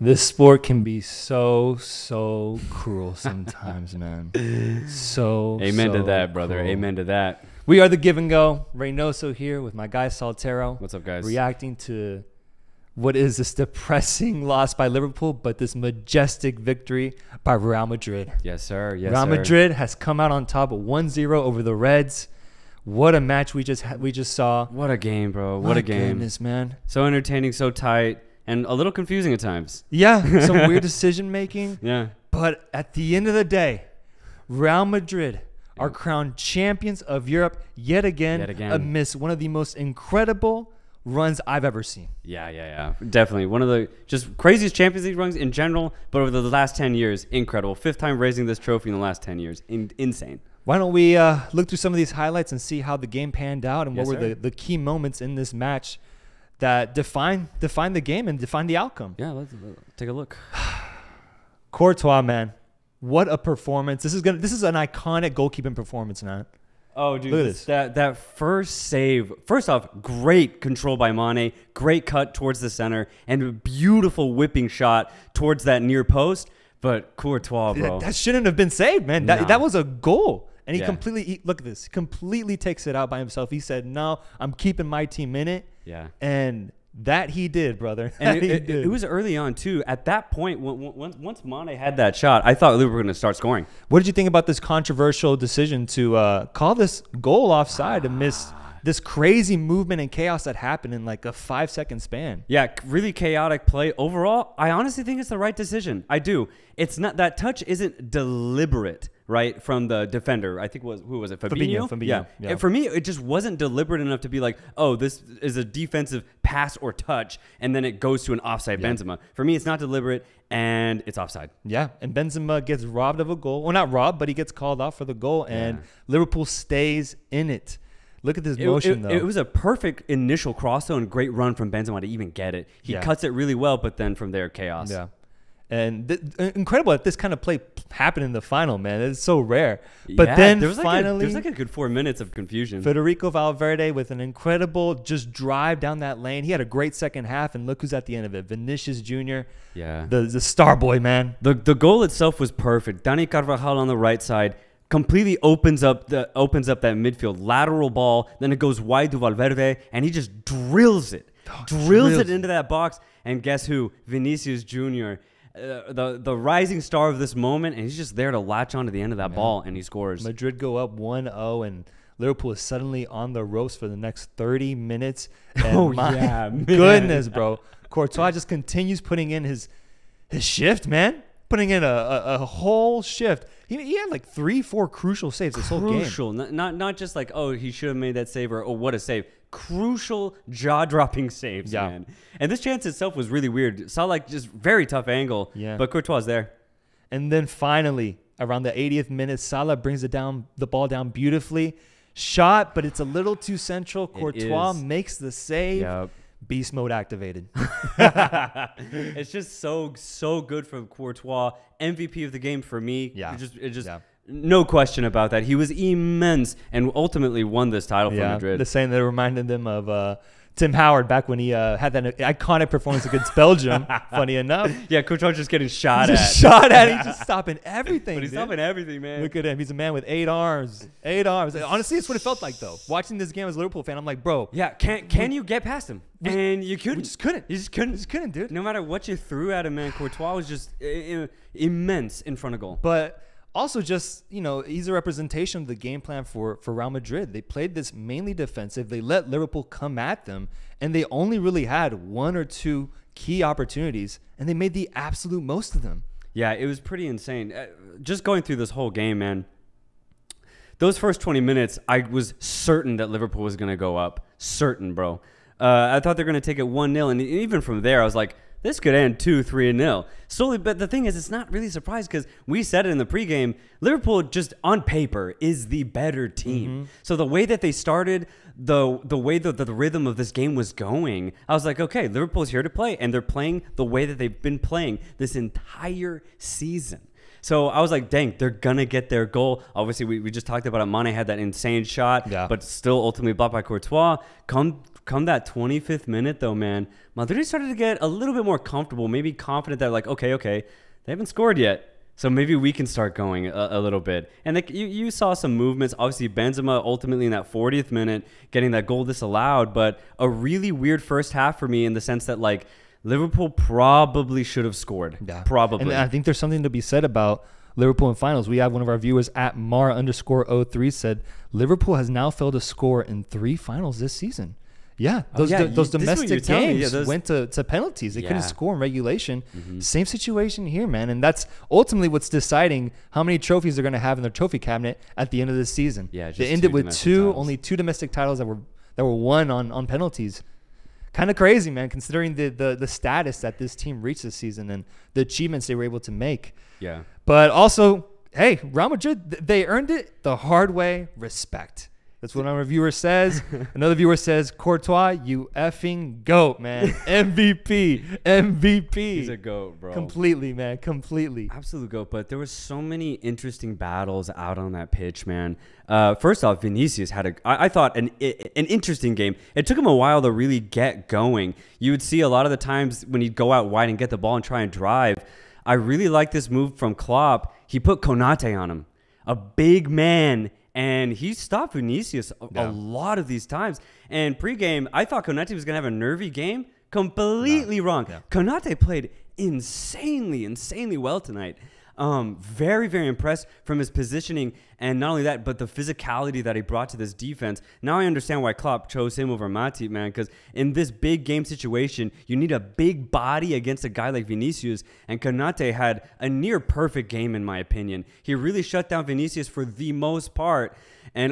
This sport can be so cruel sometimes, man. Amen to that, brother. Cruel. Amen to that. We are the Give and Go. Reynoso here with my guy Soltero. What's up, guys? Reacting to what is this depressing loss by Liverpool, but this majestic victory by Real Madrid. Yes, sir. Yes, Real sir. Madrid has come out on top 1-0 over the Reds. What a match we just saw. What a game, bro. What a game. Goodness, man. So entertaining, so tight, and a little confusing at times. Yeah, some weird decision making. Yeah. But at the end of the day, Real Madrid are crowned champions of Europe yet again amidst one of the most incredible runs I've ever seen. Yeah. Definitely. One of the just craziest Champions League runs in general, but over the last 10 years, incredible. 5th time raising this trophy in the last 10 years. Insane. Why don't we look through some of these highlights and see how the game panned out and what were the key moments in this match that define the game and define the outcome. Yeah, let's take a look. Courtois, man. What a performance. This is an iconic goalkeeping performance, man. Oh, dude, look at this. That first save. First off, great control by Mane, great cut towards the center, and a beautiful whipping shot towards that near post. But Courtois, bro, that shouldn't have been saved, man. That was a goal. And he look at this, completely takes it out by himself. He said, no, I'm keeping my team in it. Yeah. And that he did, brother. And it was early on, too. At that point, once Mane had that shot, I thought we were going to start scoring. What did you think about this controversial decision to call this goal offside amidst this crazy movement and chaos that happened in like a 5-second span? Yeah, really chaotic play. Overall, I honestly think it's the right decision. I do. It's not, that touch isn't deliberate, right, from the defender. I think who was it? Fabinho? Yeah. For me, it just wasn't deliberate enough to be like, oh, this is a defensive pass or touch, and then it goes to an offside Benzema. For me, it's not deliberate, and it's offside. Yeah, and Benzema gets robbed of a goal. Well, not robbed, but he gets called off for the goal, and Liverpool stays in it. Look at this motion, though. It was a perfect initial cross, though, and great run from Benzema to even get it. He cuts it really well, but then from there, chaos. Yeah. And incredible that this kind of play happened in the final, man. It's so rare. But then finally, there's like a good 4 minutes of confusion. Federico Valverde with an incredible just drive down that lane. He had a great second half, and look who's at the end of it. Vinicius Jr., the star boy, man. The goal itself was perfect. Dani Carvajal on the right side completely opens up that midfield lateral ball. Then it goes wide to Valverde, and he just drills it. Drills it into that box. And guess who? Vinicius Jr., the rising star of this moment, and he's just there to latch onto the end of that ball, and he scores. Madrid go up 1-0, and Liverpool is suddenly on the ropes for the next 30 minutes. And goodness, bro. Courtois just continues putting in his shift, man. Putting in a whole shift. He had like 3-4 crucial saves this whole game. Crucial, not just like, oh, he should have made that save, or oh, what a save. Crucial, jaw-dropping saves, man. And this chance itself was really weird. Saw like just very tough angle, but Courtois is there. And then finally, around the 80th minute, Salah brings the ball down beautifully. Shot, but it's a little too central. Courtois makes the save. Yep. Beast mode activated. It's just so good from Courtois. MVP of the game for me. Yeah. No question about that. He was immense and ultimately won this title for Madrid. The saying that reminded them of Tim Howard back when he had that iconic performance against Belgium. Funny enough. Yeah, Courtois just getting shot at. He's just stopping everything. But he's stopping everything, man. Look at him. He's a man with 8 arms. 8 arms. Honestly, it's what it felt like, though. Watching this game as a Liverpool fan, I'm like, bro. Yeah, can you get past him? And you couldn't. We just couldn't. You just couldn't. We just couldn't, dude. No matter what you threw at him, man, Courtois was just immense in front of goal. But also just, he's a representation of the game plan for Real Madrid. They played this mainly defensive. They let Liverpool come at them, and they only really had 1 or 2 key opportunities, and they made the absolute most of them. Yeah, it was pretty insane. Just going through this whole game, man, those first 20 minutes, I was certain that Liverpool was going to go up. Certain, bro. I thought they were going to take it 1-0, and even from there, I was like, this could end 2-3-0. Slowly, but the thing is, it's not really a surprise because we said it in the pregame. Liverpool, just on paper, is the better team. So the way that they started, the way that the rhythm of this game was going, I was like, okay, Liverpool's here to play, and they're playing the way that they've been playing this entire season. So I was like, dang, they're going to get their goal. Obviously, we just talked about it. Mane had that insane shot, but still ultimately blocked by Courtois. Come that 25th minute, though, man, Madrid started to get a little bit more comfortable, maybe confident that, like, okay, they haven't scored yet. So maybe we can start going a little bit. And you saw some movements. Obviously, Benzema ultimately in that 40th minute getting that goal disallowed. But a really weird first half for me in the sense that, like, Liverpool probably should have scored. Yeah. Probably. And I think there's something to be said about Liverpool in finals. We have one of our viewers at Mar_03 said, Liverpool has now failed to score in 3 finals this season. Yeah, those domestic games went to penalties. They couldn't score in regulation. Same situation here, man. And that's ultimately what's deciding how many trophies they're going to have in their trophy cabinet at the end of the season. Yeah, they ended with only 2 domestic titles that were won on penalties. Kind of crazy, man, considering the status that this team reached this season and the achievements they were able to make. Yeah. But also, hey, Real Madrid, they earned it the hard way. Respect. That's what our viewer says. Another viewer says, Courtois, you effing GOAT, man. MVP. He's a GOAT, bro. Completely, man. Completely. Absolute GOAT. But there were so many interesting battles out on that pitch, man. First off, Vinicius had I thought an interesting game. It took him a while to really get going. You would see a lot of the times when he'd go out wide and get the ball and try and drive. I really like this move from Klopp. He put Konate on him. A big man. And he stopped Vinicius a lot of these times. And pregame, I thought Konate was going to have a nervy game. Completely wrong. Yeah. Konate played insanely well tonight. Very, very impressed from his positioning. And not only that, but the physicality that he brought to this defense. Now I understand why Klopp chose him over Matip, man. Because in this big game situation, you need a big body against a guy like Vinicius. And Konate had a near perfect game, in my opinion. He really shut down Vinicius for the most part. And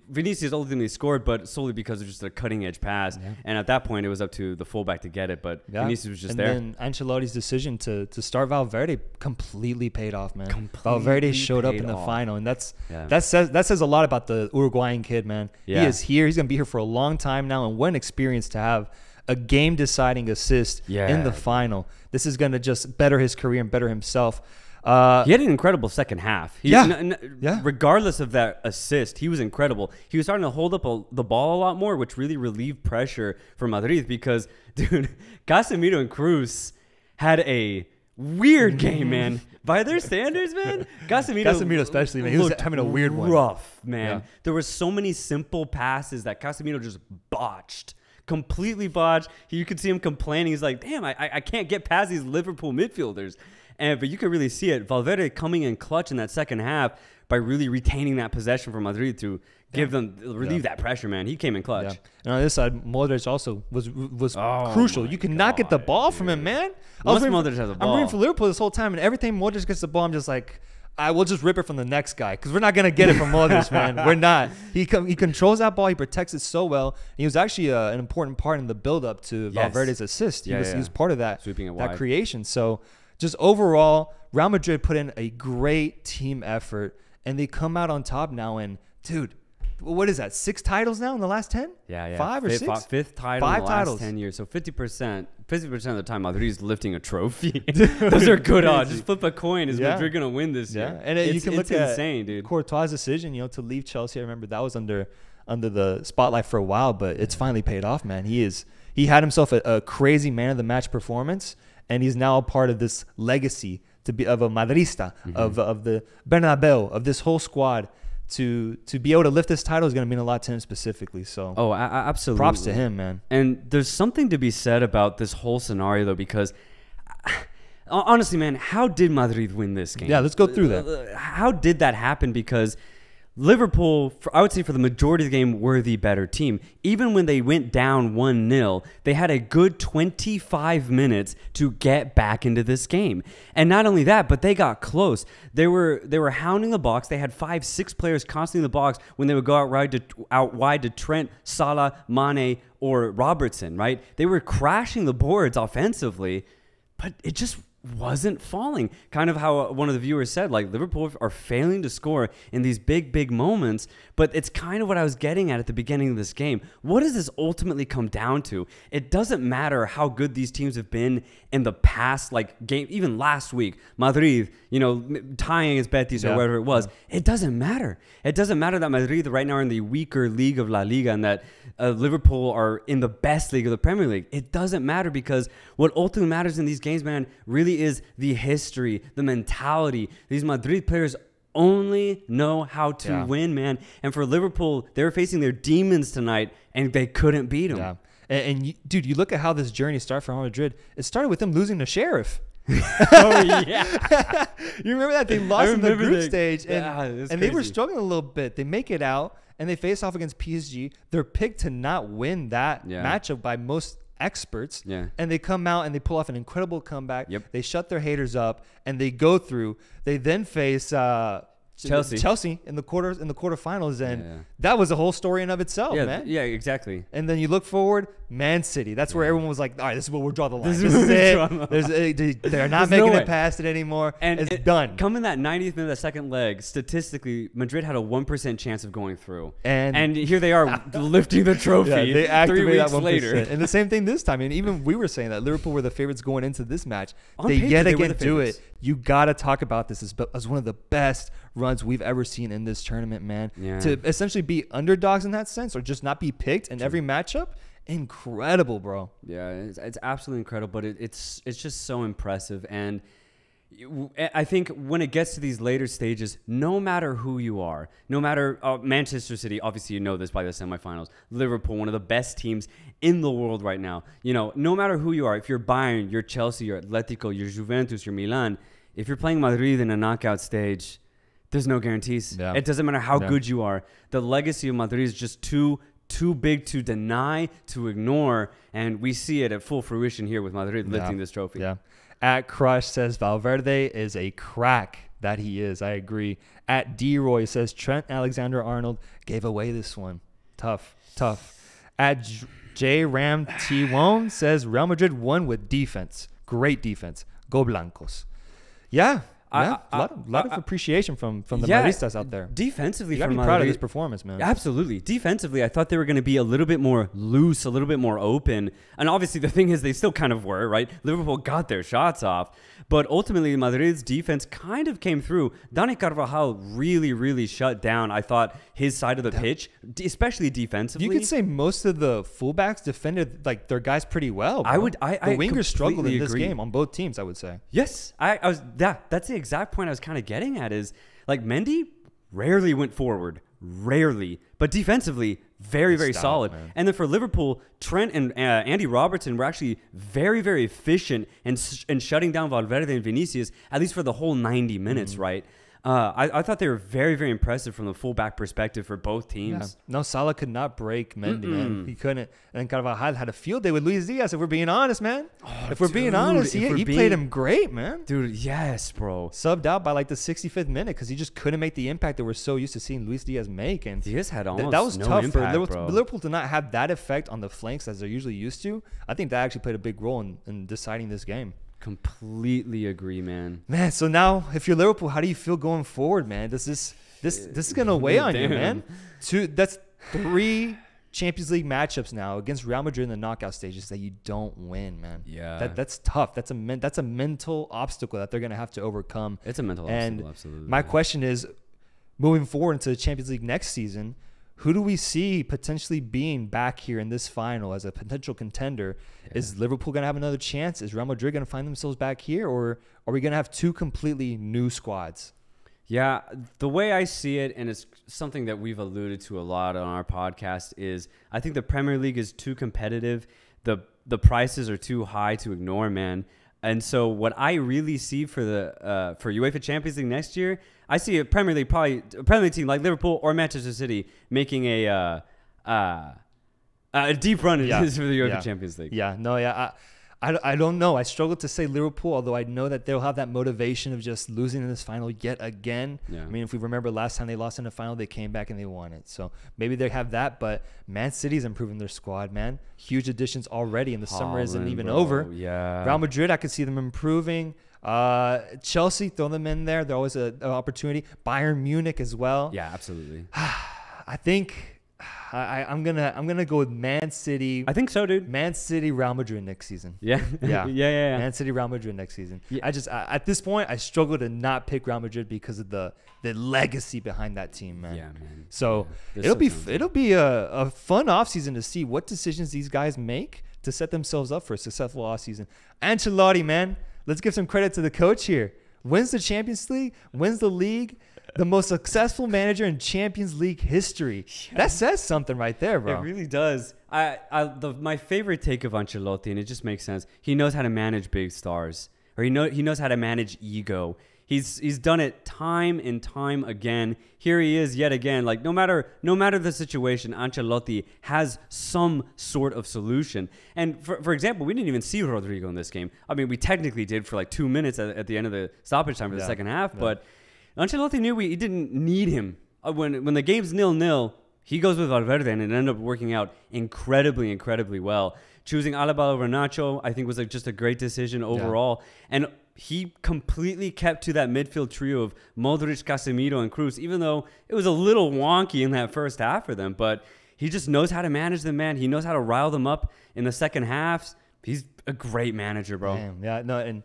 Vinicius ultimately scored, but solely because of just a cutting-edge pass. Yeah. And at that point, it was up to the fullback to get it, but Vinicius was just there. And then Ancelotti's decision to start Valverde completely paid off, man. Valverde showed up in the final, and that says a lot about the Uruguayan kid, man. Yeah. He is here. He's going to be here for a long time now, and what an experience to have a game-deciding assist in the final. This is going to just better his career and better himself. He had an incredible second half. Regardless of that assist, he was incredible. He was starting to hold up the ball a lot more, which really relieved pressure for Madrid because, dude, Casemiro and Cruz had a weird game, man. By their standards, man. Casemiro especially, man. He was having a weird one. Rough, man. Yeah. There were so many simple passes that Casemiro just botched. Completely botched. You could see him complaining. He's like, damn, I can't get past these Liverpool midfielders. But you could really see it. Valverde coming in clutch in that second half by really retaining that possession for Madrid to relieve that pressure, man. He came in clutch. Yeah. And on this side, Modric also was crucial. You cannot get the ball from him, man. Modric has a ball. I'm rooting for Liverpool this whole time, and every time Modric gets the ball, I'm just like, I will just rip it from the next guy because we're not going to get it from Modric, man. We're not. He controls that ball. He protects it so well. And he was actually an important part in the build-up to Valverde's assist. He was part of that creation. So just overall, Real Madrid put in a great team effort, and they come out on top now. And, dude, what is that, 6 titles now in the last 10? Yeah. 5 or 6? Fifth title in the last 10 years. So 50% of the time, Madrid's lifting a trophy. Those are good odds. Just flip a coin. Is Madrid going to win this year? And you can look at insane, dude. Courtois' decision, to leave Chelsea. I remember that was under the spotlight for a while, but it's finally paid off, man. He had himself a crazy man of the match performance, and he's now a part of this legacy of a Madrista, of the Bernabeu, of this whole squad. To be able to lift this title is going to mean a lot to him specifically. So absolutely, props to him, man. And there's something to be said about this whole scenario though, because honestly, man, how did Madrid win this game? Yeah, let's go through that. How did that happen? Because Liverpool, I would say for the majority of the game, were the better team. Even when they went down 1-0, they had a good 25 minutes to get back into this game. And not only that, but they got close. They were hounding the box. They had 5-6 players constantly in the box when they would go out wide to Trent, Salah, Mane, or Robertson, right? They were crashing the boards offensively, but it just wasn't falling. Kind of how one of the viewers said, like, Liverpool are failing to score in these big moments. But it's kind of what I was getting at the beginning of this game. What does this ultimately come down to? It doesn't matter how good these teams have been in the past, like game, even last week, Madrid, you know, tying against Betis or whatever it was. It doesn't matter. It doesn't matter that Madrid right now are in the weaker league of La Liga and that Liverpool are in the best league of the Premier League. It doesn't matter, because what ultimately matters in these games, man, really is the history, the mentality. These Madrid players only know how to win, man. And for Liverpool, they were facing their demons tonight, and they couldn't beat them. Yeah. And dude, you look at how this journey started for Real Madrid. It started with them losing to Sheriff. Oh, yeah. You remember that? They lost in the group stage, and they were struggling a little bit. They make it out, and they face off against PSG. They're picked to not win that matchup by most experts, and they come out and they pull off an incredible comeback. They shut their haters up, and they go through. They then face Chelsea in the quarterfinals, and that was a whole story in of itself, man. Yeah, exactly. And then you look forward, Man City. That's where everyone was like, all right, this is where we'll draw the line. This is it. They're not making it past it anymore. And it's done. Coming that 90th minute of the second leg, statistically, Madrid had a 1% chance of going through. And here they are lifting the trophy they 3 weeks later. And the same thing this time. And even we were saying that Liverpool were the favorites going into this match. They yet again do it. You got to talk about this as one of the best runs we've ever seen in this tournament, man. To essentially be underdogs in that sense, or just not be picked in every matchup. Incredible, bro. Yeah, it's absolutely incredible, but it's just so impressive. And I think when it gets to these later stages, no matter who you are, no matter Manchester City, obviously you know this by the semifinals, Liverpool, one of the best teams in the world right now. You know, no matter who you are, if you're Bayern, you're Chelsea, you're Atletico, you're Juventus, you're Milan, if you're playing Madrid in a knockout stage, there's no guarantees. It doesn't matter how good you are. The legacy of Madrid is just too big to deny, to ignore, and we see it at full fruition here with Madrid lifting this trophy. At Crush says Valverde is a crack. That he is. I agree. At D-Roy says Trent Alexander-Arnold gave away this one. Tough. At J Ram T1 says Real Madrid won with defense. Great defense. Go Blancos. Yeah. A lot of appreciation from the Madridistas out there. Defensively, you gotta be proud of this performance, man. Absolutely. Defensively, I thought they were going to be a little bit more loose, a little bit more open. And obviously, the thing is, they still kind of were, right? Liverpool got their shots off. But ultimately, Madrid's defense kind of came through. Dani Carvajal really shut down, I thought, his side of the pitch, especially defensively. You could say most of the fullbacks defended like their guys pretty well, bro. The wingers struggled in this game on both teams, I would say. Yes. That's the exact point I was kind of getting at, is like Mendy rarely went forward. Rarely. But defensively, very solid. Man. And then for Liverpool, Trent and Andy Robertson were actually very efficient in shutting down Valverde and Vinicius, at least for the whole 90 minutes, right? I thought they were very impressive from the fullback perspective for both teams. No, Salah could not break Mendy, man. He couldn't. And then Carvajal had a field day with Luis Diaz, if we're being honest, man. We're being honest, he played him great, man. Dude, yes, bro. Subbed out by like the 65th minute because he just couldn't make the impact that we're so used to seeing Luis Diaz make. And Diaz had almost that was no tough impact, for bro. Liverpool to not have that effect on the flanks as they're usually used to. I think that actually played a big role in deciding this game. Completely agree, man. Man, so now if you're Liverpool, how do you feel going forward, man? This is gonna weigh on you, man. That's 3 Champions League matchups now against Real Madrid in the knockout stages that you don't win, man. Yeah, that's tough. That's a mental obstacle that they're gonna have to overcome. It's a mental obstacle, absolutely. My question is, moving forward into the Champions League next season, who do we see potentially being back here in this final as a potential contender? Is Liverpool going to have another chance? Is Real Madrid going to find themselves back here? Or are we going to have 2 completely new squads? Yeah, the way I see it, and it's something that we've alluded to a lot on our podcast, is I think the Premier League is too competitive. The prices are too high to ignore, man. And so what I really see for the for UEFA Champions League next year, I see a Premier League team like Liverpool or Manchester City making a deep run for the UEFA Champions League. I don't know. I struggle to say Liverpool, although I know that they'll have that motivation of just losing in this final yet again. I mean, if we remember last time they lost in the final, they came back and they won it. So maybe they have that, but Man City's improving their squad, man. Huge additions already, and the summer isn't even over. Yeah. Real Madrid, I could see them improving. Chelsea, throw them in there. They're always an opportunity. Bayern Munich as well. Yeah, absolutely. I think I'm gonna go with Man City. I think so, dude. Man City, Real Madrid next season. Yeah, yeah. Man City, Real Madrid next season. Yeah. At this point, I struggle to not pick Real Madrid because of the legacy behind that team, man. Yeah, man. So yeah. it'll be a fun offseason to see what decisions these guys make to set themselves up for a successful offseason. Ancelotti, man, let's give some credit to the coach here. Wins the Champions League, wins the league. The most successful manager in Champions League history. Yeah. That says something right there, bro. It really does. My favorite take of Ancelotti, and it just makes sense. He knows how to manage big stars, or he knows how to manage ego. He's done it time and time again. Here he is yet again. Like no matter the situation, Ancelotti has some sort of solution. And for example, we didn't even see Rodrigo in this game. I mean, we technically did for like 2 minutes at the end of the stoppage time for the second half, but Ancelotti knew he didn't need him. When the game's 0-0, he goes with Valverde, and it ended up working out incredibly well. Choosing Alaba over Nacho, I think, was just a great decision overall. Yeah. And he completely kept to that midfield trio of Modric, Casemiro, and Kroos, even though it was a little wonky in that first half for them. But he just knows how to manage them, man. He knows how to rile them up in the second halves. He's a great manager, bro. Damn, yeah, no, and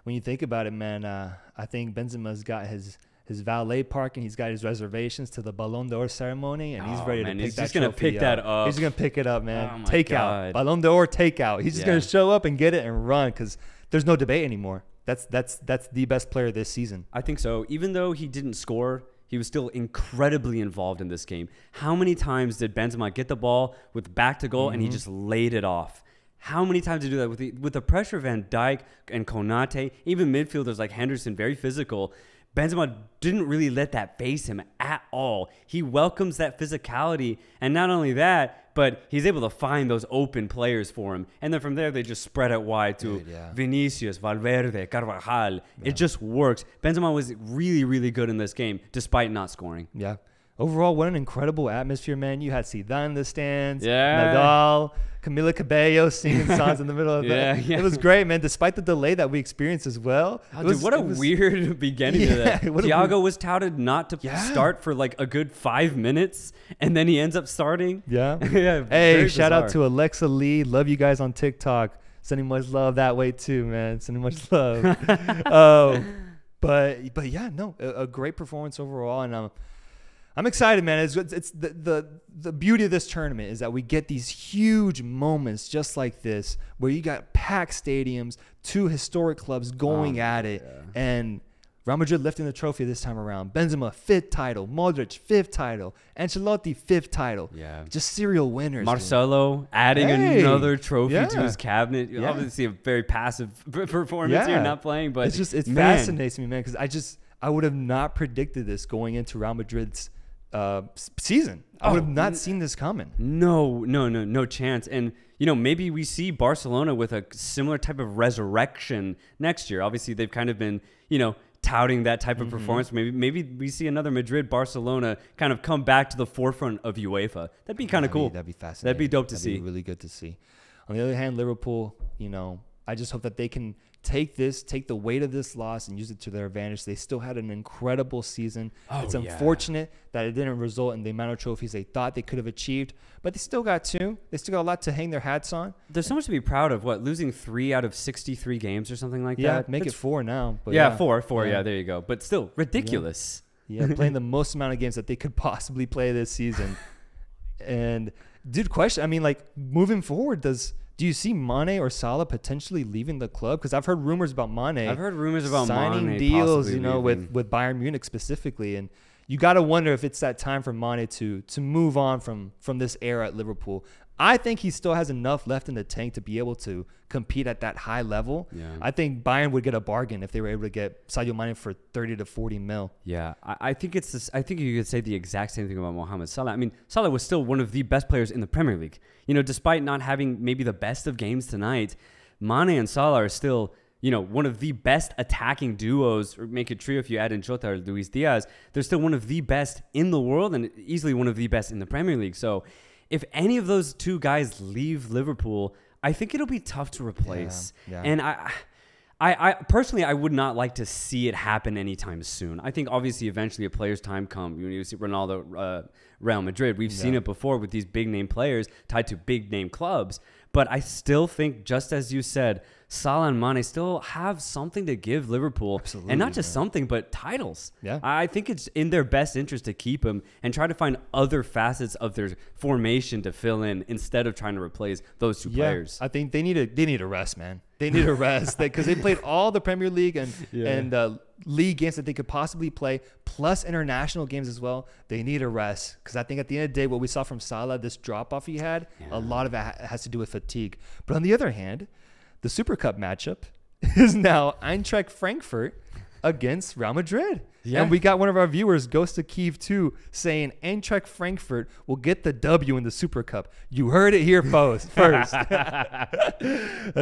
when you think about it, man, I think Benzema's got his valet parking. He's got his reservations to the Ballon d'Or ceremony, and he's ready to pick that trophy up. He's just going to pick that up. He's going to pick it up, man. Oh my Takeout. God. Ballon d'Or takeout. He's just going to show up and get it and run because there's no debate anymore. That's the best player this season. I think so. Even though he didn't score, he was still incredibly involved in this game. How many times did Benzema get the ball with back to goal and he just laid it off? How many times did he do that with the pressure of Van Dijk and Konate, even midfielders like Henderson, very physical? Benzema didn't really let that phase him at all. He welcomes that physicality, and not only that, but he's able to find those open players for him. And then from there, they just spread it wide to Vinicius, Valverde, Carvajal. Yeah. It just works. Benzema was really good in this game, despite not scoring. Yeah. Overall, what an incredible atmosphere, man. You had Zidane in the stands, Nadal, Camila Cabello singing songs in the middle of that. Yeah. It was great, man, despite the delay that we experienced as well. What a weird beginning to that. Thiago was touted not to start for like a good 5 minutes, and then he ends up starting. Yeah. Hey, shout out to Alexa Lee. Love you guys on TikTok. Sending much love that way too, man. Sending much love. But yeah, no, a great performance overall, and I'm excited, man. It's the beauty of this tournament is that we get these huge moments just like this where you got packed stadiums, two historic clubs going at it, and Real Madrid lifting the trophy this time around. Benzema, 5th title. Modric, 5th title. Ancelotti, 5th title. Yeah. Just serial winners. Marcelo adding another trophy to his cabinet. You obviously a very passive performance here, not playing, but it fascinates me, man, because I would have not predicted this going into Real Madrid's season. I would have not seen this coming. No chance. And maybe we see Barcelona with a similar type of resurrection next year. Obviously, they've kind of been touting that type of performance. Maybe we see another Madrid Barcelona kind of come back to the forefront of UEFA. That'd be kind of cool. That'd be fascinating. That'd be dope to see. Be really good to see. On the other hand, Liverpool, I just hope that they can take the weight of this loss and use it to their advantage. They still had an incredible season. It's unfortunate that it didn't result in the amount of trophies they thought they could have achieved, but they still got 2. They still got a lot to hang their hats on. There's so much to be proud of. Losing 3 out of 63 games or something like that? Yeah, make it 4 now. But 4. Yeah, there you go. But still, ridiculous. Yeah, playing the most amount of games that they could possibly play this season. And, dude, question, I mean, moving forward, do you see Mane or Salah potentially leaving the club? Because I've heard rumors about Mane. I've heard rumors about signing Mane deals, with Bayern Munich specifically. And you got to wonder if it's that time for Mane to move on from this era at Liverpool. I think he still has enough left in the tank to be able to compete at that high level. Yeah. I think Bayern would get a bargain if they were able to get Sadio Mane for 30 to 40 mil. Yeah, I think it's this. I think you could say the exact same thing about Mohamed Salah. I mean, Salah was still one of the best players in the Premier League. Despite not having maybe the best of games tonight, Mane and Salah are still, one of the best attacking duos, or make it trio if you add in Jota or Luis Diaz. They're still one of the best in the world and easily one of the best in the Premier League. So if any of those two guys leave Liverpool, I think it'll be tough to replace. Yeah. And I personally, I would not like to see it happen anytime soon. I think obviously eventually a player's time comes. You see Ronaldo, Real Madrid. We've seen it before with these big name players tied to big name clubs. But I still think, just as you said, Salah and Mane still have something to give Liverpool. Absolutely, and not just something, but titles. Yeah. I think it's in their best interest to keep them and try to find other facets of their formation to fill in instead of trying to replace those two players. I think they need a rest, man. They need a rest because they played all the Premier League and league games that they could possibly play, plus international games as well. They need a rest because I think at the end of the day, what we saw from Salah, this drop-off he had, a lot of it has to do with fatigue. But on the other hand, the Super Cup matchup is now Eintracht Frankfurt against Real Madrid. Yeah. And we got one of our viewers, Ghost of Kiev 2, saying Eintracht Frankfurt will get the W in the Super Cup. You heard it here first. That's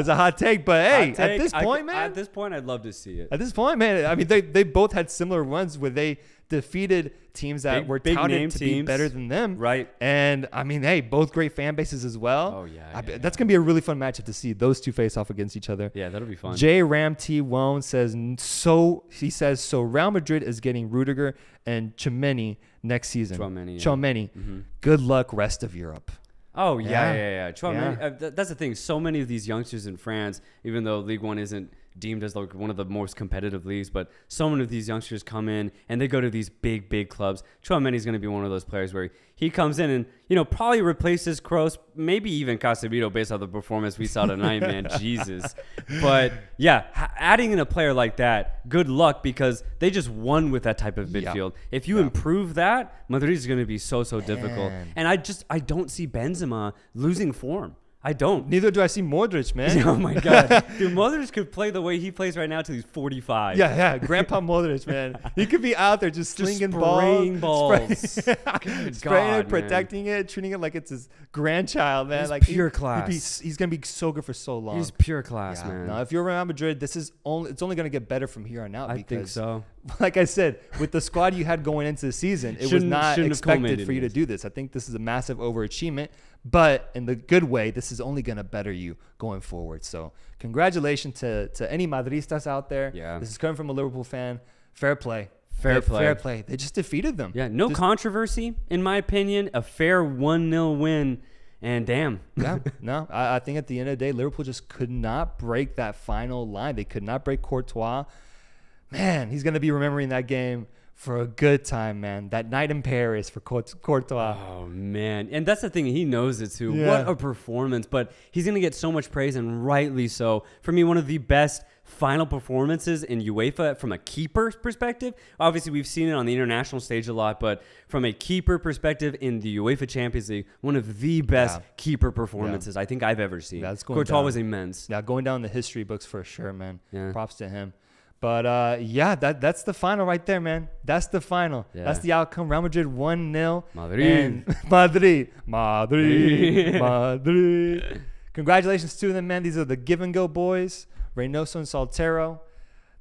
a hot take, but hey, at this point, man. At this point, I'd love to see it. At this point, man, I mean, they both had similar runs where they defeated teams that were touted to be better than them. Right. And, I mean, hey, both great fan bases as well. Oh, yeah. That's going to be a really fun matchup to see those two face off against each other. Yeah, that'll be fun. J. Ram T. Wone says, so Real Madrid is getting Rudiger and Tchouaméni next season. Tchouaméni. Mm-hmm. Good luck, rest of Europe. Oh, yeah. Tchouaméni, that's the thing. So many of these youngsters in France, even though Ligue 1 isn't deemed as like one of the most competitive leagues, but so many of these youngsters come in and they go to these big clubs. Tchouaméni is going to be one of those players where he comes in and, you know, probably replaces Kroos, maybe even Casemiro based on the performance we saw tonight, man. Jesus. But yeah, adding in a player like that, good luck, because they just won with that type of midfield. If you improve that, Madrid is going to be so difficult. And I don't see Benzema losing form. I don't. Neither do I see Modric, man. Oh, my God. Dude, Modric could play the way he plays right now till he's 45. Yeah. Grandpa Modric, man. He could be out there just slinging balls. Spraying it, protecting it, treating it like it's his grandchild, man. He's like pure class. He's going to be so good for so long. He's pure class, man. No, if you're Real Madrid, it's only going to get better from here on out. I think so. Like I said, with the squad you had going into the season, it was not expected for you to do this. I think this is a massive overachievement. But in the good way, this is only going to better you going forward. So congratulations to any Madristas out there. Yeah. This is coming from a Liverpool fan. Fair play. Fair play. They just defeated them. Yeah, no controversy, in my opinion. A fair 1-0 win. And damn. Yeah, no. I think at the end of the day, Liverpool just could not break that final line. They could not break Courtois. Man, he's going to be remembering that game for a good time, man. That night in Paris for Courtois. Oh, man. And that's the thing. He knows it, too. Yeah. What a performance. But he's going to get so much praise, and rightly so. For me, one of the best final performances in UEFA from a keeper's perspective. Obviously, we've seen it on the international stage a lot, but from a keeper perspective in the UEFA Champions League, one of the best keeper performances I think I've ever seen. Courtois was immense. Yeah, going down the history books for sure, man. Yeah. Props to him. But, yeah, that's the final right there, man. That's the final. Yeah. That's the outcome. Real Madrid 1-0. Madrid. Congratulations to them, man. These are the Give and Go boys, Reynoso and Soltero.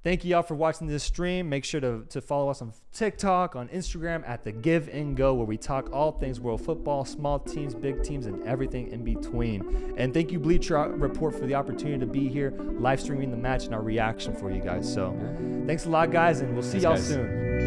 Thank you all for watching this stream. Make sure to follow us on TikTok, on Instagram at The Give and Go, where we talk all things world football, small teams, big teams, and everything in between. And thank you, Bleacher Report, for the opportunity to be here, live streaming the match and our reaction for you guys. So thanks a lot, guys, and we'll see y'all soon.